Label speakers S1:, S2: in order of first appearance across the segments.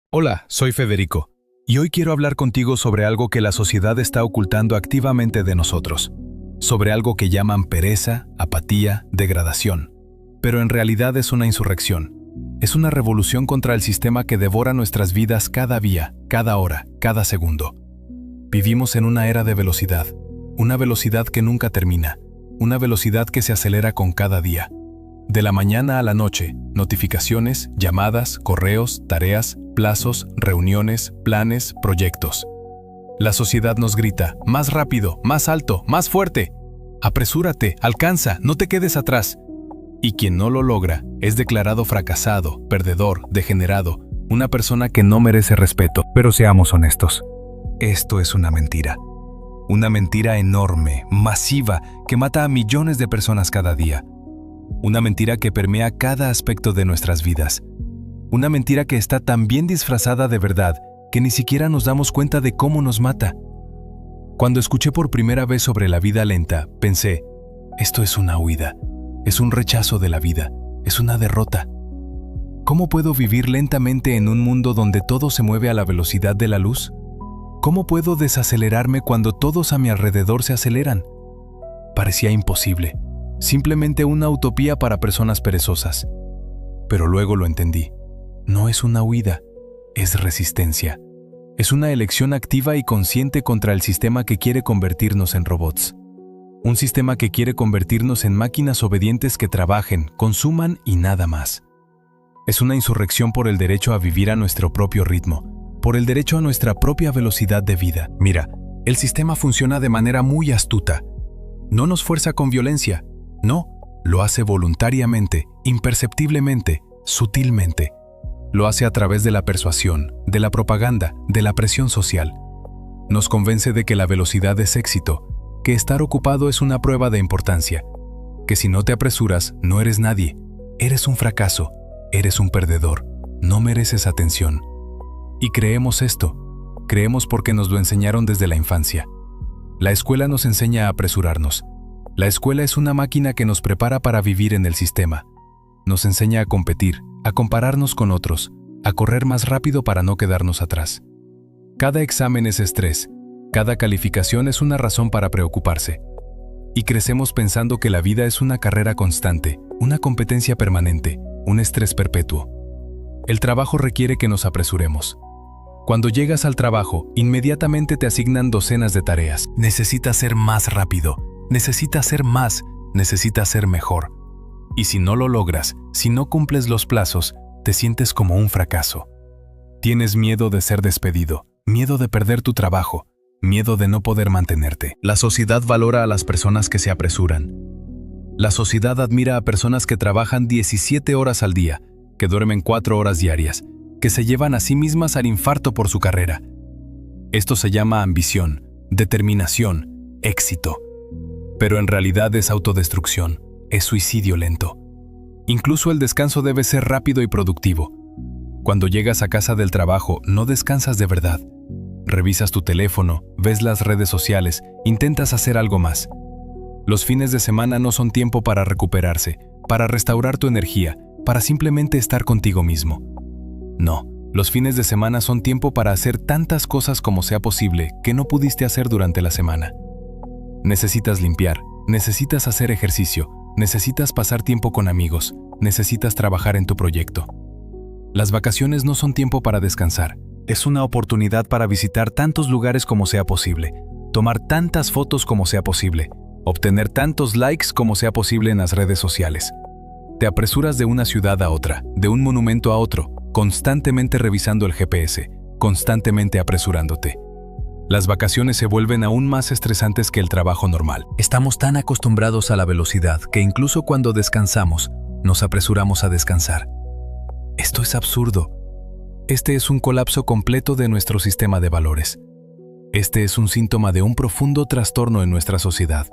S1: Hola, soy Federico, y hoy quiero hablar contigo sobre algo que la sociedad está ocultando activamente de nosotros, sobre algo que llaman pereza, apatía, degradación. Pero en realidad es una insurrección. Es una revolución contra el sistema que devora nuestras vidas cada día, cada hora, cada segundo. Vivimos en una era de velocidad, una velocidad que nunca termina, una velocidad que se acelera con cada día. De la mañana a la noche, notificaciones, llamadas, correos, tareas, plazos, reuniones, planes, proyectos. La sociedad nos grita, más rápido, más alto, más fuerte. Apresúrate, alcanza, no te quedes atrás. Y quien no lo logra es declarado fracasado, perdedor, degenerado, una persona que no merece respeto. Pero seamos honestos, esto es una mentira. Una mentira enorme, masiva, que mata a millones de personas cada día. Una mentira que permea cada aspecto de nuestras vidas. Una mentira que está tan bien disfrazada de verdad que ni siquiera nos damos cuenta de cómo nos mata. Cuando escuché por primera vez sobre la vida lenta, pensé, esto es una huida, es un rechazo de la vida, es una derrota. ¿Cómo puedo vivir lentamente en un mundo donde todo se mueve a la velocidad de la luz? ¿Cómo puedo desacelerarme cuando todos a mi alrededor se aceleran? Parecía imposible. Simplemente una utopía para personas perezosas. Pero luego lo entendí. No es una huida, es resistencia. Es una elección activa y consciente contra el sistema que quiere convertirnos en robots. Un sistema que quiere convertirnos en máquinas obedientes que trabajen, consuman y nada más. Es una insurrección por el derecho a vivir a nuestro propio ritmo, por el derecho a nuestra propia velocidad de vida. Mira, el sistema funciona de manera muy astuta. No nos fuerza con violencia. No, lo hace voluntariamente, imperceptiblemente, sutilmente. Lo hace a través de la persuasión, de la propaganda, de la presión social. Nos convence de que la velocidad es éxito, que estar ocupado es una prueba de importancia, que si no te apresuras, no eres nadie, eres un fracaso, eres un perdedor, no mereces atención. Y creemos esto, creemos porque nos lo enseñaron desde la infancia. La escuela nos enseña a apresurarnos. La escuela es una máquina que nos prepara para vivir en el sistema. Nos enseña a competir, a compararnos con otros, a correr más rápido para no quedarnos atrás. Cada examen es estrés, cada calificación es una razón para preocuparse. Y crecemos pensando que la vida es una carrera constante, una competencia permanente, un estrés perpetuo. El trabajo requiere que nos apresuremos. Cuando llegas al trabajo, inmediatamente te asignan docenas de tareas. Necesitas ser más rápido. Necesitas ser más, necesitas ser mejor. Y si no lo logras, si no cumples los plazos, te sientes como un fracaso. Tienes miedo de ser despedido, miedo de perder tu trabajo, miedo de no poder mantenerte. La sociedad valora a las personas que se apresuran. La sociedad admira a personas que trabajan 17 horas al día, que duermen 4 horas diarias, que se llevan a sí mismas al infarto por su carrera. Esto se llama ambición, determinación, éxito. Pero en realidad es autodestrucción, es suicidio lento. Incluso el descanso debe ser rápido y productivo. Cuando llegas a casa del trabajo, no descansas de verdad. Revisas tu teléfono, ves las redes sociales, intentas hacer algo más. Los fines de semana no son tiempo para recuperarse, para restaurar tu energía, para simplemente estar contigo mismo. No, los fines de semana son tiempo para hacer tantas cosas como sea posible que no pudiste hacer durante la semana. Necesitas limpiar, necesitas hacer ejercicio, necesitas pasar tiempo con amigos, necesitas trabajar en tu proyecto. Las vacaciones no son tiempo para descansar, es una oportunidad para visitar tantos lugares como sea posible, tomar tantas fotos como sea posible, obtener tantos likes como sea posible en las redes sociales. Te apresuras de una ciudad a otra, de un monumento a otro, constantemente revisando el GPS, constantemente apresurándote. Las vacaciones se vuelven aún más estresantes que el trabajo normal. Estamos tan acostumbrados a la velocidad que incluso cuando descansamos, nos apresuramos a descansar. Esto es absurdo. Este es un colapso completo de nuestro sistema de valores. Este es un síntoma de un profundo trastorno en nuestra sociedad.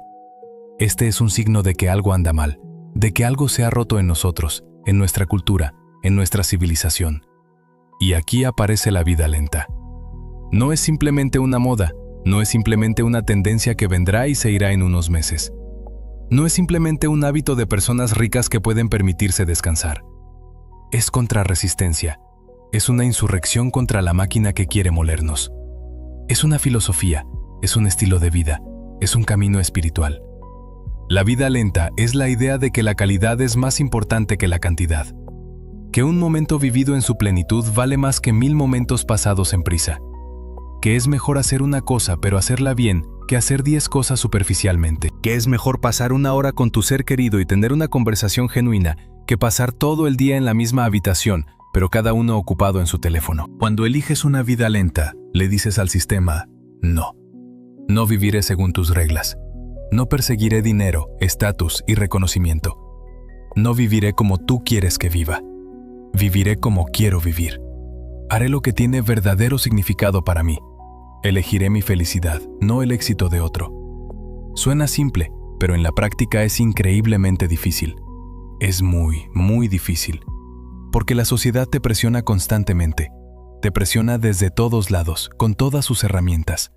S1: Este es un signo de que algo anda mal, de que algo se ha roto en nosotros, en nuestra cultura, en nuestra civilización. Y aquí aparece la vida lenta. No es simplemente una moda, no es simplemente una tendencia que vendrá y se irá en unos meses. No es simplemente un hábito de personas ricas que pueden permitirse descansar. Es contrarresistencia, es una insurrección contra la máquina que quiere molernos. Es una filosofía, es un estilo de vida, es un camino espiritual. La vida lenta es la idea de que la calidad es más importante que la cantidad. Que un momento vivido en su plenitud vale más que 1000 momentos pasados en prisa. Que es mejor hacer una cosa pero hacerla bien que hacer 10 cosas superficialmente. Que es mejor pasar 1 hora con tu ser querido y tener una conversación genuina que pasar todo el día en la misma habitación, pero cada uno ocupado en su teléfono. Cuando eliges una vida lenta, le dices al sistema, no. No viviré según tus reglas. No perseguiré dinero, estatus y reconocimiento. No viviré como tú quieres que viva. Viviré como quiero vivir. Haré lo que tiene verdadero significado para mí. Elegiré mi felicidad, no el éxito de otro. Suena simple, pero en la práctica es increíblemente difícil. Es muy, muy difícil. Porque la sociedad te presiona constantemente. Te presiona desde todos lados, con todas sus herramientas.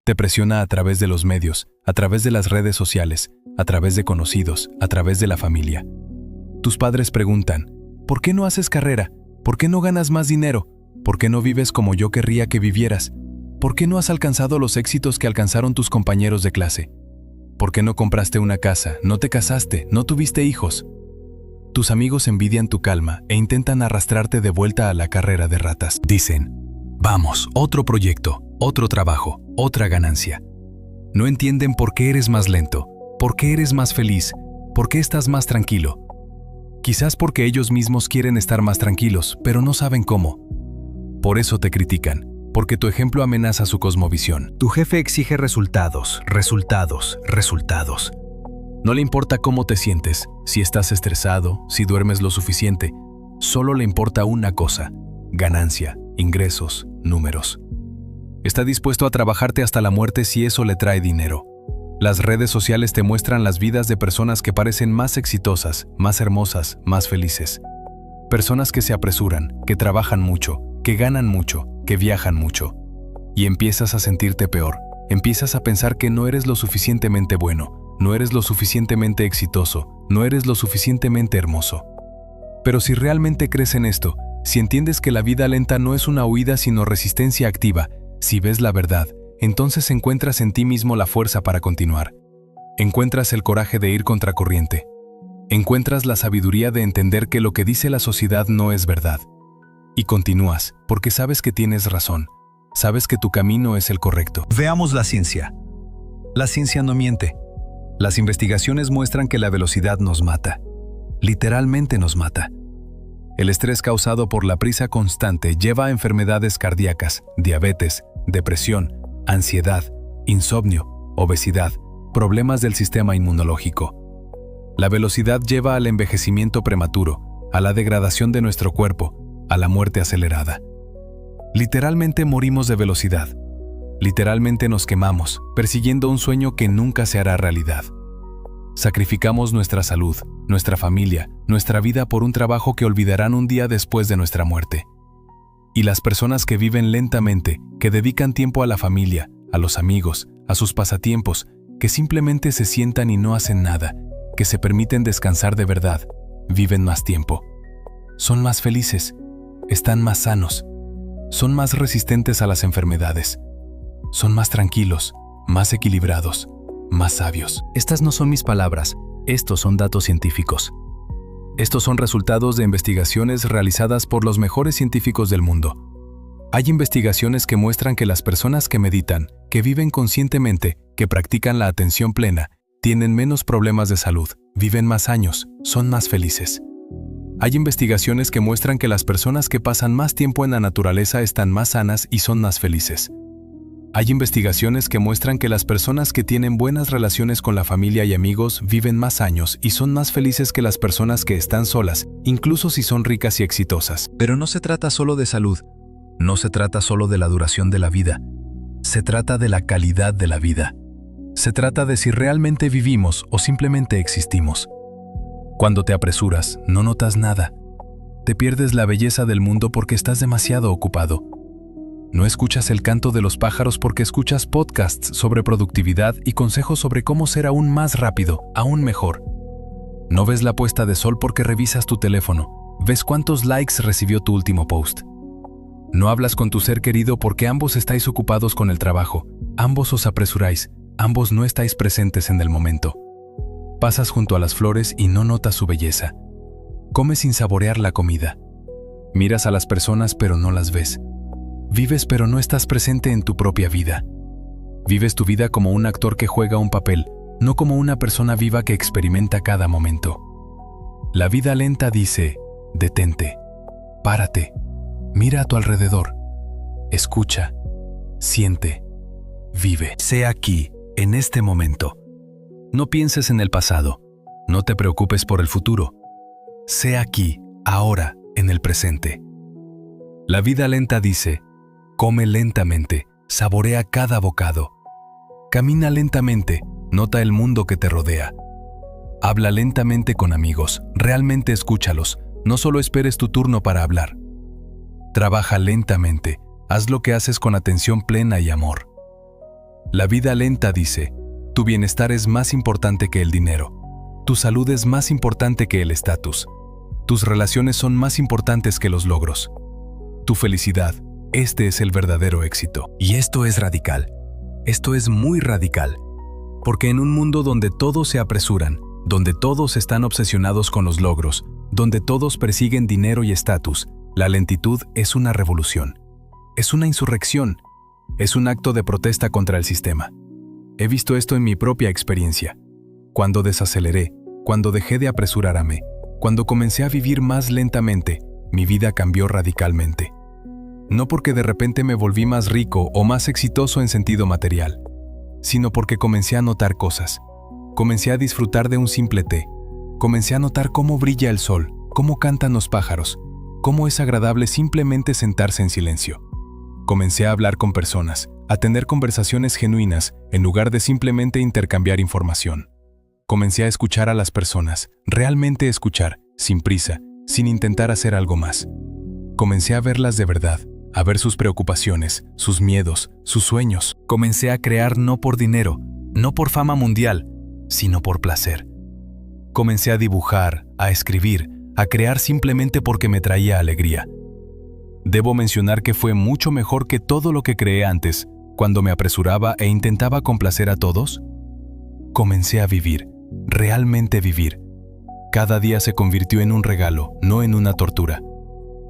S1: Te presiona a través de los medios, a través de las redes sociales, a través de conocidos, a través de la familia. Tus padres preguntan, ¿por qué no haces carrera? ¿Por qué no ganas más dinero? ¿Por qué no vives como yo querría que vivieras? ¿Por qué no has alcanzado los éxitos que alcanzaron tus compañeros de clase? ¿Por qué no compraste una casa, no te casaste, no tuviste hijos? Tus amigos envidian tu calma e intentan arrastrarte de vuelta a la carrera de ratas. Dicen, vamos, otro proyecto, otro trabajo, otra ganancia. No entienden por qué eres más lento, por qué eres más feliz, por qué estás más tranquilo. Quizás porque ellos mismos quieren estar más tranquilos, pero no saben cómo. Por eso te critican, porque tu ejemplo amenaza su cosmovisión. Tu jefe exige resultados, resultados, resultados. No le importa cómo te sientes, si estás estresado, si duermes lo suficiente. Solo le importa una cosa: ganancia, ingresos, números. Está dispuesto a trabajarte hasta la muerte si eso le trae dinero. Las redes sociales te muestran las vidas de personas que parecen más exitosas, más hermosas, más felices. Personas que se apresuran, que trabajan mucho, que ganan mucho, que viajan mucho. Y empiezas a sentirte peor. Empiezas a pensar que no eres lo suficientemente bueno, no eres lo suficientemente exitoso, no eres lo suficientemente hermoso. Pero si realmente crees en esto, si entiendes que la vida lenta no es una huida sino resistencia activa, si ves la verdad, entonces encuentras en ti mismo la fuerza para continuar. Encuentras el coraje de ir contracorriente. Encuentras la sabiduría de entender que lo que dice la sociedad no es verdad. Y continúas, porque sabes que tienes razón. Sabes que tu camino es el correcto. Veamos la ciencia. La ciencia no miente. Las investigaciones muestran que la velocidad nos mata. Literalmente nos mata. El estrés causado por la prisa constante lleva a enfermedades cardíacas, diabetes, depresión, ansiedad, insomnio, obesidad, problemas del sistema inmunológico. La velocidad lleva al envejecimiento prematuro, a la degradación de nuestro cuerpo, a la muerte acelerada. Literalmente morimos de velocidad. Literalmente nos quemamos, persiguiendo un sueño que nunca se hará realidad. Sacrificamos nuestra salud, nuestra familia, nuestra vida por un trabajo que olvidarán un día después de nuestra muerte. Y las personas que viven lentamente, que dedican tiempo a la familia, a los amigos, a sus pasatiempos, que simplemente se sientan y no hacen nada, que se permiten descansar de verdad, viven más tiempo. Son más felices, están más sanos, son más resistentes a las enfermedades, son más tranquilos, más equilibrados, más sabios. Estas no son mis palabras, estos son datos científicos. Estos son resultados de investigaciones realizadas por los mejores científicos del mundo. Hay investigaciones que muestran que las personas que meditan, que viven conscientemente, que practican la atención plena, tienen menos problemas de salud, viven más años, son más felices. Hay investigaciones que muestran que las personas que pasan más tiempo en la naturaleza están más sanas y son más felices. Hay investigaciones que muestran que las personas que tienen buenas relaciones con la familia y amigos viven más años y son más felices que las personas que están solas, incluso si son ricas y exitosas. Pero no se trata solo de salud, no se trata solo de la duración de la vida, se trata de la calidad de la vida. Se trata de si realmente vivimos o simplemente existimos. Cuando te apresuras, no notas nada. Te pierdes la belleza del mundo porque estás demasiado ocupado. No escuchas el canto de los pájaros porque escuchas podcasts sobre productividad y consejos sobre cómo ser aún más rápido, aún mejor. No ves la puesta de sol porque revisas tu teléfono, ves cuántos likes recibió tu último post. No hablas con tu ser querido porque ambos estáis ocupados con el trabajo, ambos os apresuráis, ambos no estáis presentes en el momento. Pasas junto a las flores y no notas su belleza. Comes sin saborear la comida. Miras a las personas pero no las ves. Vives pero no estás presente en tu propia vida. Vives tu vida como un actor que juega un papel, no como una persona viva que experimenta cada momento. La vida lenta dice, detente, párate, mira a tu alrededor, escucha, siente, vive. Sé aquí, en este momento. No pienses en el pasado, no te preocupes por el futuro. Sé aquí, ahora, en el presente. La vida lenta dice, come lentamente, saborea cada bocado. Camina lentamente, nota el mundo que te rodea. Habla lentamente con amigos, realmente escúchalos, no solo esperes tu turno para hablar. Trabaja lentamente, haz lo que haces con atención plena y amor. La vida lenta dice, tu bienestar es más importante que el dinero, tu salud es más importante que el estatus, tus relaciones son más importantes que los logros. Tu felicidad, este es el verdadero éxito. Y esto es radical, esto es muy radical, porque en un mundo donde todos se apresuran, donde todos están obsesionados con los logros, donde todos persiguen dinero y estatus, la lentitud es una revolución. Es una insurrección. Es un acto de protesta contra el sistema. He visto esto en mi propia experiencia. Cuando desaceleré, cuando dejé de apresurarme, cuando comencé a vivir más lentamente, mi vida cambió radicalmente. No porque de repente me volví más rico o más exitoso en sentido material, sino porque comencé a notar cosas. Comencé a disfrutar de un simple té. Comencé a notar cómo brilla el sol, cómo cantan los pájaros, cómo es agradable simplemente sentarse en silencio. Comencé a hablar con personas, a tener conversaciones genuinas en lugar de simplemente intercambiar información. Comencé a escuchar a las personas, realmente escuchar, sin prisa, sin intentar hacer algo más. Comencé a verlas de verdad, a ver sus preocupaciones, sus miedos, sus sueños. Comencé a crear no por dinero, no por fama mundial, sino por placer. Comencé a dibujar, a escribir, a crear simplemente porque me traía alegría. Debo mencionar que fue mucho mejor que todo lo que creé antes, cuando me apresuraba e intentaba complacer a todos. Comencé a vivir, realmente vivir. Cada día se convirtió en un regalo, no en una tortura.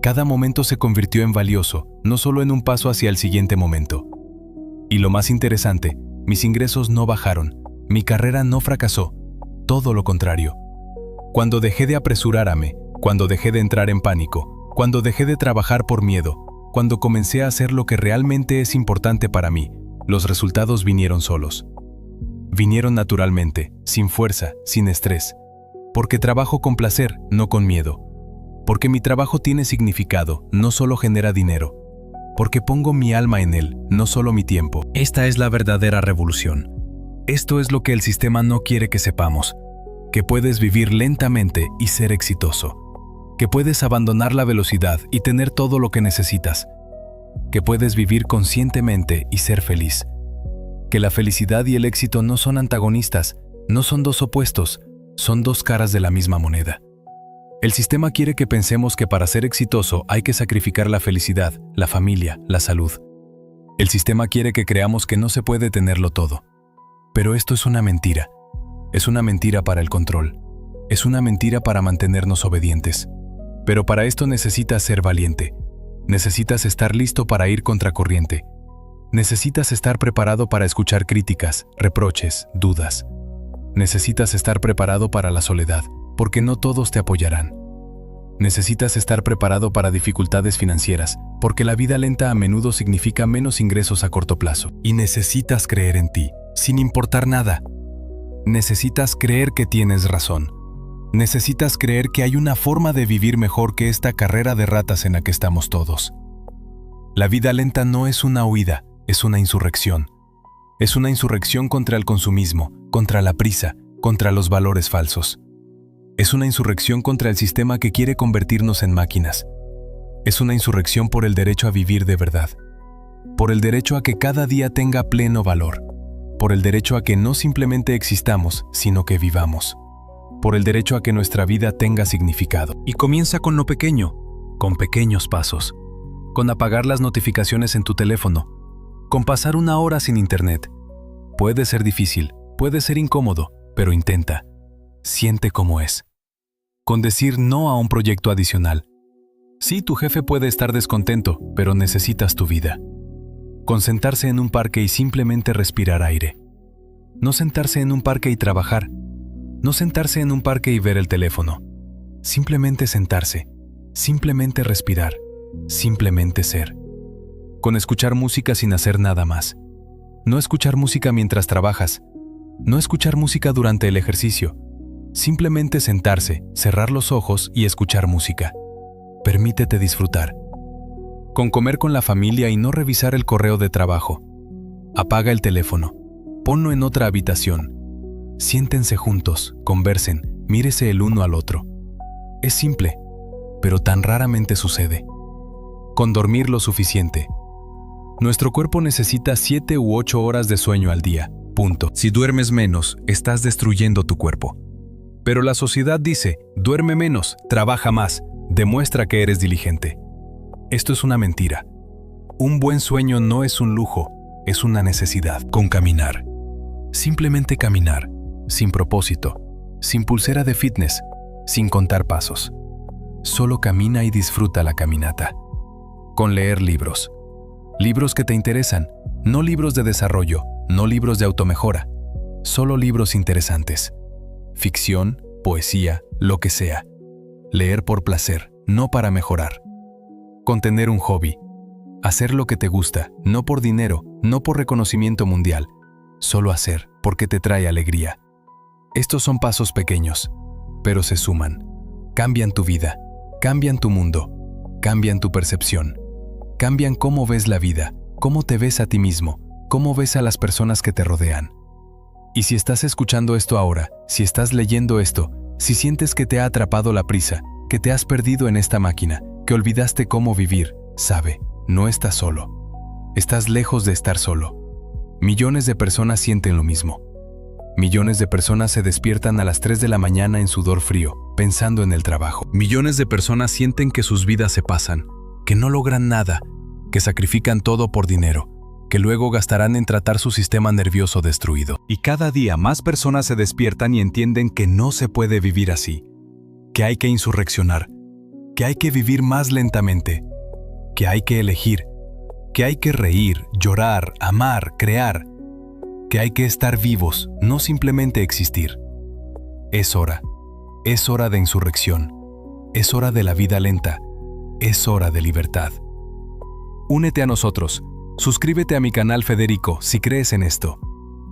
S1: Cada momento se convirtió en valioso, no solo en un paso hacia el siguiente momento. Y lo más interesante, mis ingresos no bajaron, mi carrera no fracasó, todo lo contrario. Cuando dejé de apresurarme, cuando dejé de entrar en pánico, cuando dejé de trabajar por miedo, cuando comencé a hacer lo que realmente es importante para mí, los resultados vinieron solos. Vinieron naturalmente, sin fuerza, sin estrés. Porque trabajo con placer, no con miedo. Porque mi trabajo tiene significado, no solo genera dinero. Porque pongo mi alma en él, no solo mi tiempo. Esta es la verdadera revolución. Esto es lo que el sistema no quiere que sepamos. Que puedes vivir lentamente y ser exitoso. Que puedes abandonar la velocidad y tener todo lo que necesitas. Que puedes vivir conscientemente y ser feliz. Que la felicidad y el éxito no son antagonistas, no son dos opuestos, son dos caras de la misma moneda. El sistema quiere que pensemos que para ser exitoso hay que sacrificar la felicidad, la familia, la salud. El sistema quiere que creamos que no se puede tenerlo todo. Pero esto es una mentira. Es una mentira para el control. Es una mentira para mantenernos obedientes. Pero para esto necesitas ser valiente. Necesitas estar listo para ir contracorriente. Necesitas estar preparado para escuchar críticas, reproches, dudas. Necesitas estar preparado para la soledad, porque no todos te apoyarán. Necesitas estar preparado para dificultades financieras, porque la vida lenta a menudo significa menos ingresos a corto plazo. Y necesitas creer en ti, sin importar nada. Necesitas creer que tienes razón. Necesitas creer que hay una forma de vivir mejor que esta carrera de ratas en la que estamos todos. La vida lenta no es una huida, es una insurrección. Es una insurrección contra el consumismo, contra la prisa, contra los valores falsos. Es una insurrección contra el sistema que quiere convertirnos en máquinas. Es una insurrección por el derecho a vivir de verdad. Por el derecho a que cada día tenga pleno valor. Por el derecho a que no simplemente existamos, sino que vivamos. Por el derecho a que nuestra vida tenga significado. Y comienza con lo pequeño, con pequeños pasos. con apagar las notificaciones en tu teléfono, con pasar 1 hora sin internet. Puede ser difícil, puede ser incómodo, pero intenta. Siente cómo es. Con decir no a un proyecto adicional. Sí, tu jefe puede estar descontento, pero necesitas tu vida. Con sentarse en un parque y simplemente respirar aire. No sentarse en un parque y trabajar. No sentarse en un parque y ver el teléfono. Simplemente sentarse. Simplemente respirar. Simplemente ser. Con escuchar música sin hacer nada más. No escuchar música mientras trabajas. No escuchar música durante el ejercicio. Simplemente sentarse, cerrar los ojos y escuchar música. Permítete disfrutar. Con comer con la familia y no revisar el correo de trabajo. Apaga el teléfono. Ponlo en otra habitación. Siéntense juntos, conversen, mírese el uno al otro. Es simple, pero tan raramente sucede. Con dormir lo suficiente. Nuestro cuerpo necesita 7 u 8 horas de sueño al día. Punto. Si duermes menos, estás destruyendo tu cuerpo. Pero la sociedad dice, duerme menos, trabaja más, demuestra que eres diligente. Esto es una mentira. Un buen sueño no es un lujo, es una necesidad. Con caminar. Simplemente caminar, sin propósito, sin pulsera de fitness, sin contar pasos. Solo camina y disfruta la caminata. Con leer libros. Libros que te interesan, no libros de desarrollo, no libros de automejora, solo libros interesantes. Ficción, poesía, lo que sea. Leer por placer, no para mejorar. Con tener un hobby. Hacer lo que te gusta, no por dinero, no por reconocimiento mundial. Solo hacer, porque te trae alegría. Estos son pasos pequeños, pero se suman. Cambian tu vida, cambian tu mundo, cambian tu percepción. Cambian cómo ves la vida, cómo te ves a ti mismo, cómo ves a las personas que te rodean. Y si estás escuchando esto ahora, si estás leyendo esto, si sientes que te ha atrapado la prisa, que te has perdido en esta máquina, que olvidaste cómo vivir, sabe, no estás solo. Estás lejos de estar solo. Millones de personas sienten lo mismo. Millones de personas se despiertan a las 3 de la mañana en sudor frío, pensando en el trabajo. Millones de personas sienten que sus vidas se pasan, que no logran nada, que sacrifican todo por dinero, que luego gastarán en tratar su sistema nervioso destruido. Y cada día más personas se despiertan y entienden que no se puede vivir así, que hay que insurreccionar, que hay que vivir más lentamente, que hay que elegir, que hay que reír, llorar, amar, crear, que hay que estar vivos, no simplemente existir. Es hora de insurrección, es hora de la vida lenta, es hora de libertad. Únete a nosotros, suscríbete a mi canal Federico si crees en esto,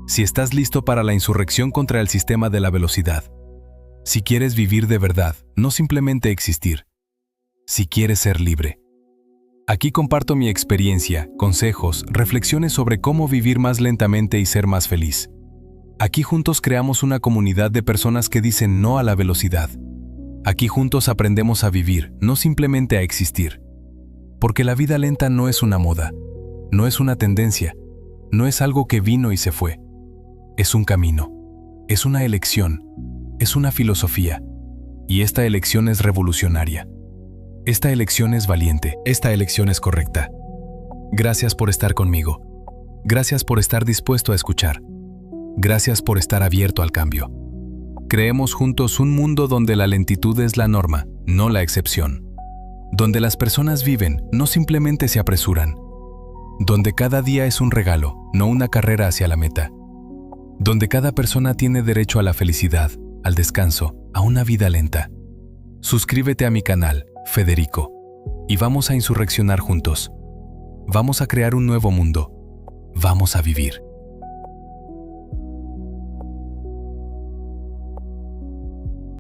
S1: si estás listo para la insurrección contra el sistema de la velocidad, si quieres vivir de verdad, no simplemente existir, si quieres ser libre. Aquí comparto mi experiencia, consejos, reflexiones sobre cómo vivir más lentamente y ser más feliz. Aquí juntos creamos una comunidad de personas que dicen no a la velocidad. Aquí juntos aprendemos a vivir, no simplemente a existir. Porque la vida lenta no es una moda, no es una tendencia, no es algo que vino y se fue. Es un camino, es una elección, es una filosofía. Y esta elección es revolucionaria. Esta elección es valiente, esta elección es correcta. Gracias por estar conmigo. Gracias por estar dispuesto a escuchar. Gracias por estar abierto al cambio. Creemos juntos un mundo donde la lentitud es la norma, no la excepción. Donde las personas viven, no simplemente se apresuran. Donde cada día es un regalo, no una carrera hacia la meta. Donde cada persona tiene derecho a la felicidad, al descanso, a una vida lenta. Suscríbete a mi canal, Federico, y vamos a insurreccionar juntos. Vamos a crear un nuevo mundo. Vamos a vivir.